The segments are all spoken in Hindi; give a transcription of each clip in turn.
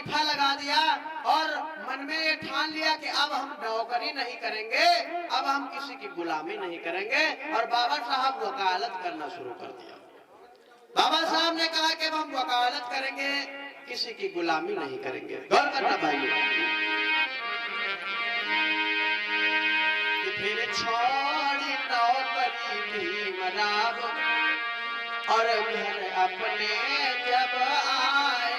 वजीफा लगा दिया और मन में ये ठान लिया कि अब हम नौकरी नहीं करेंगे, अब हम किसी की गुलामी नहीं करेंगे। और बाबा साहब वकालत करना शुरू कर दिया। बाबा साहब ने कहा कि अब हम वकालत करेंगे, किसी की गुलामी नहीं करेंगे। गौर करना भाइयों। फिर छोड़ी नौकरी भीमराव और घर अपने जब आए,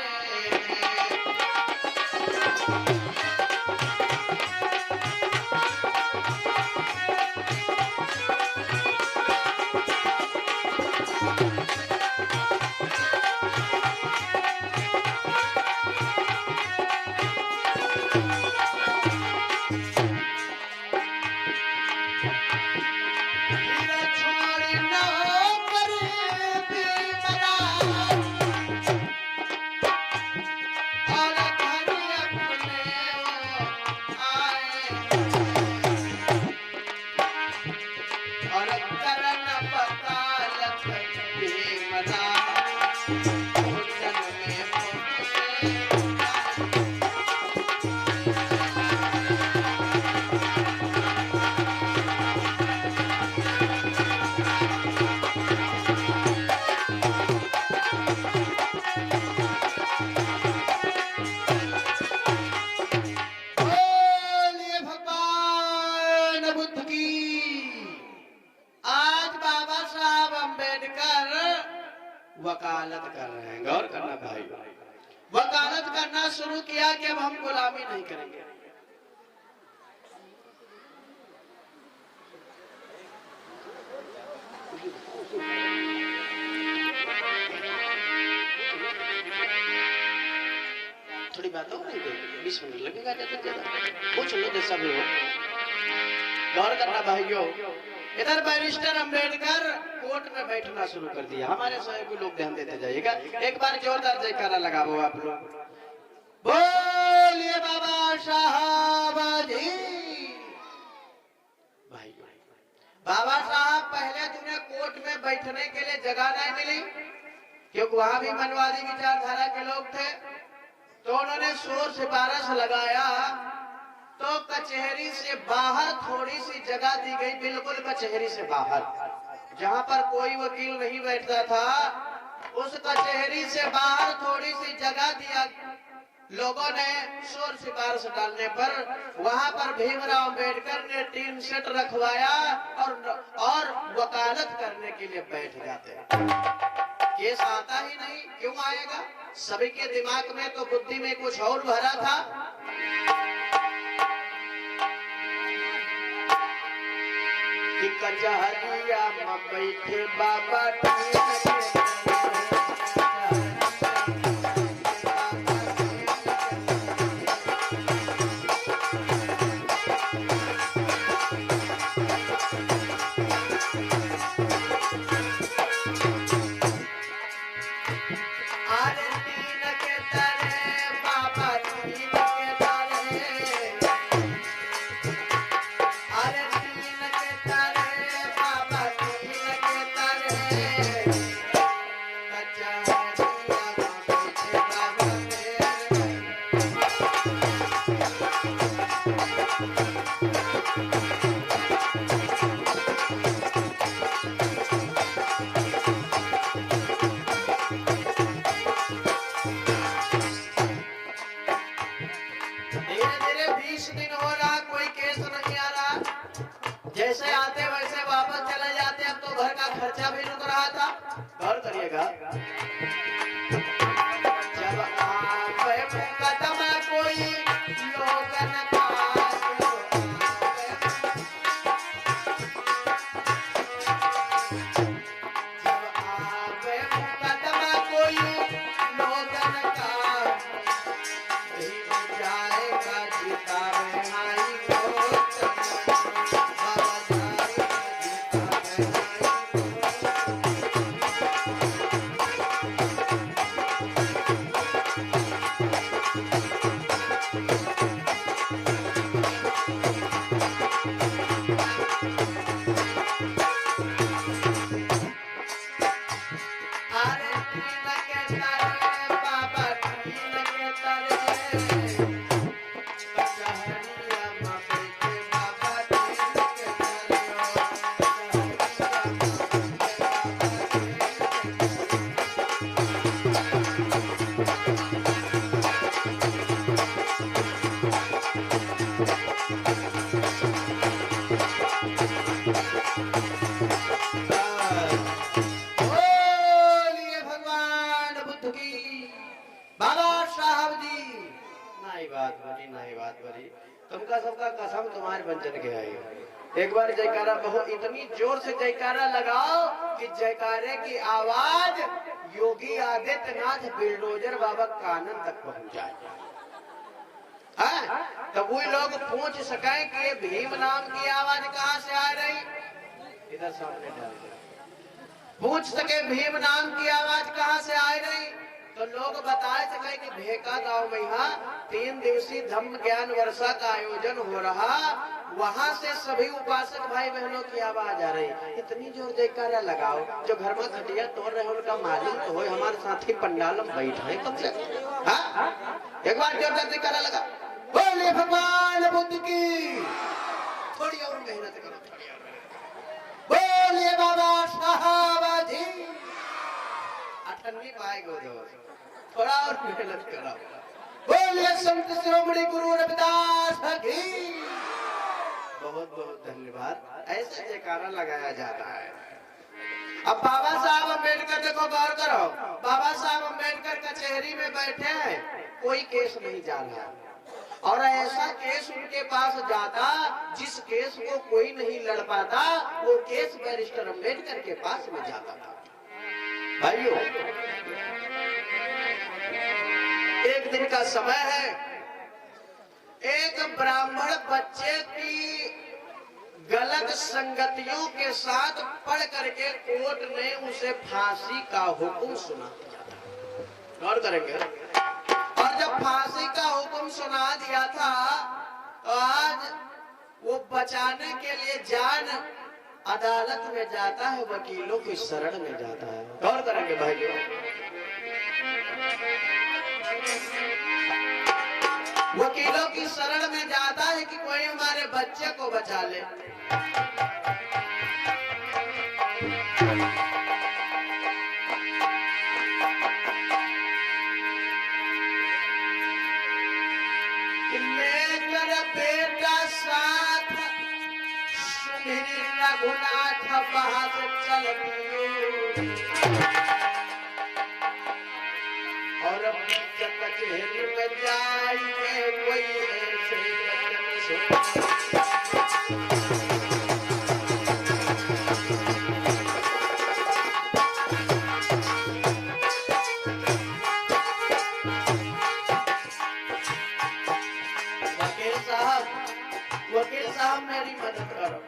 वकालत कर रहे हैं। गौर करना भाई, वकालत करना शुरू किया कि अब हम गुलामी नहीं करेंगे। थोड़ी बात हो रही है, 20 मिनट लगेगा ज्यादा, पूछ लो जैसा भी हो। गौर करना भाइयों, इधर बैरिस्टर अंबेडकर कोर्ट में बैठना शुरू कर दिया। हमारे सहयोगी लोग ध्यान देते जाइएगा। एक बार जोरदार जयकारा लगाओ आप लोग, बोलिए बाबा साहब जी। भाई बाबा साहब पहले दिन कोर्ट में बैठने के लिए जगह नहीं मिली, क्योंकि वहां भी मनवादी विचारधारा के लोग थे। तो उन्होंने शोर सिफारिश लगाया तो कचहरी से बाहर थोड़ी सी जगह दी गई, बिल्कुल कचहरी से बाहर, जहां पर कोई वकील नहीं बैठता था, उस कचहरी से बाहर थोड़ी सी जगह दिया। लोगों ने शोर सिफारिश डालने पर वहां पर भीमराव अंबेडकर ने टीन सेट रखवाया और वकालत करने के लिए बैठ जाते। केस आता ही नहीं, क्यों आएगा? सभी के दिमाग में तो बुद्धि में कुछ और भरा था। कचहरिया में बैठे बाबा खर्चा भी रुक रहा था। गौर करिएगा, जब आप कदम कोई लोगन का, जब आप कदम कोई लोगन का, जाएगा जीता में आई को नहीं बात बनी तुमका सबका कसम तुम्हारे बंचन के आई। एक बार जयकारा बहुत इतनी जोर से जयकारा लगाओ कि जयकारे की आवाज योगी आदित्यनाथ बिल्डोजर बाबा कानन तक पहुंच जाए। तब वो लोग पूछ सके कि ये भीम नाम की आवाज कहाँ से आ रही, इधर सामने डाल पूछ सके भीम नाम की आवाज कहाँ से आ रही, तो लोग बता सके कि भेका गांव में यहाँ 3 दिवसीय धम्म ज्ञान वर्षा का आयोजन हो रहा, वहां से सभी उपासक भाई बहनों की आवाज आ रही। इतनी जोर जयकारा लगाओ, जो घर में खटिया तोड़ रहे उनका मालूम तो हो हमारे साथी पंडाल में बैठे कम से एक बार जोर जयकारा लगा। बोले भगवान बुद्ध की, थोड़ी और मेहनत करो, बोलिए बाबा साहब जी, अठन्नी पाएगो दोस्त, थोड़ा और मेहनत करो। बोलिए संत शिरोमणि गुरु रविदास की। बहुत बहुत धन्यवाद। ऐसे जयकारा लगाया जाता है। अब बाबा साहब अम्बेडकर देखो, गौर करो, बाबा साहब अम्बेडकर कचहरी में बैठे हैं, कोई केस नहीं जा रहा, और ऐसा केस उनके पास जाता जिस केस को कोई नहीं लड़ पाता, वो केस बैरिस्टर अम्बेडकर के पास में जाता था। भाइयों, एक दिन का समय है, एक ब्राह्मण बच्चे की गलत संगतियों के साथ पढ़ करके कोर्ट ने उसे फांसी का हुक्म सुना दिया। गौर करेंगे, और जब फांसी का हुक्म सुना दिया था तो आज वो बचाने के लिए जान अदालत में जाता है, वकीलों की शरण में जाता है। गौर करेंगे भाइयों, वकीलों की शरण में जाता है कि कोई हमारे बच्चे को बचा ले। लेकर बेटा साथ सुमिर रघुनाथ पास चल पियो, और कचहरी में जाइए कोई ऐसे वचन सुन। वकील साहब मेरी मदद करो,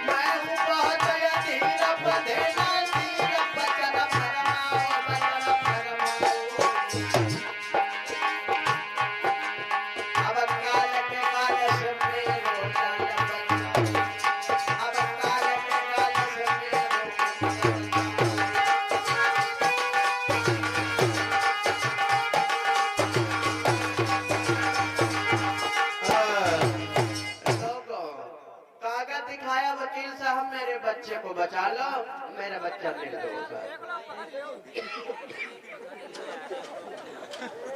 मैं हूँ बहुत अधीर बधेना धीर बचन फरमाए बचन फरमाए। अब काल के काल से मेरो चल बचा, अब काल के काल से मेरो दिखाया। वकील साहब मेरे बच्चे को बचा लो, मेरा बच्चा निर्दोष है।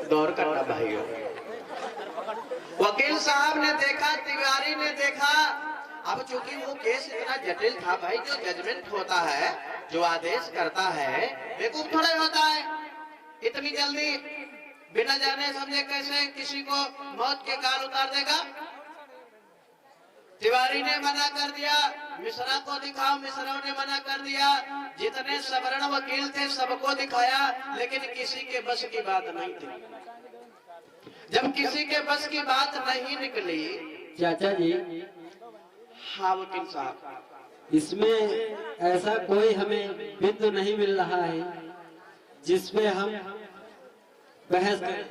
गौर करना भाइयों, वकील साहब ने देखा, तिवारी ने देखा, अब चूंकि वो केस इतना जटिल था भाई, जो जजमेंट होता है, जो आदेश करता है, बेवकूफ थोड़ा होता है। इतनी जल्दी बिना जाने समझे कैसे किसी को मौत के काल उतार देगा। तिवारी ने मना कर दिया, मिश्रा को दिखाओ, मिश्रा ने मना कर दिया, जितने सवर्ण वकील थे सबको दिखाया, लेकिन किसी के बस की बात नहीं थी। जब किसी के बस की बात नहीं निकली, चाचा जी, हाँ वकील साहब, इसमें ऐसा कोई हमें बिंदु नहीं मिल रहा है जिसपे हम बहस करें,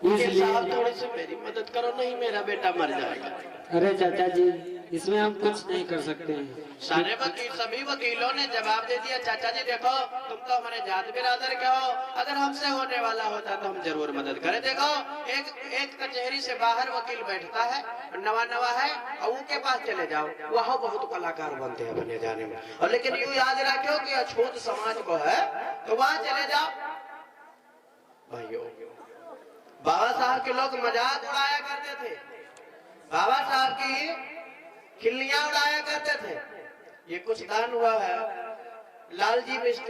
इसलिए थोड़ी सी मेरी मदद करो, नहीं मेरा बेटा मर जाएगा। अरे चाचा जी, इसमें हम कुछ नहीं कर सकते हैं। सारे वकील, सभी वकीलों ने जवाब दे दिया, चाचा जी देखो तुम तो हमारे जात बिरादर के हो, अगर हमसे होने वाला होता तो हम जरूर मदद करें। देखो एक कचहरी से बाहर वकील बैठता है, नवा है, और उनके पास चले जाओ, वहाँ बहुत कलाकार बनते हैं बने जाने में, और लेकिन यूँ याद रखो कि अछूत समाज को है तो वहाँ चले जाओ। भाइयों, बाबा साहब के लोग मजाक उड़ाया करते थे, बाबा साहब की खिल्लियां उड़ाया करते थे। ये कुछ दान हुआ है, लालजी मिस्त्री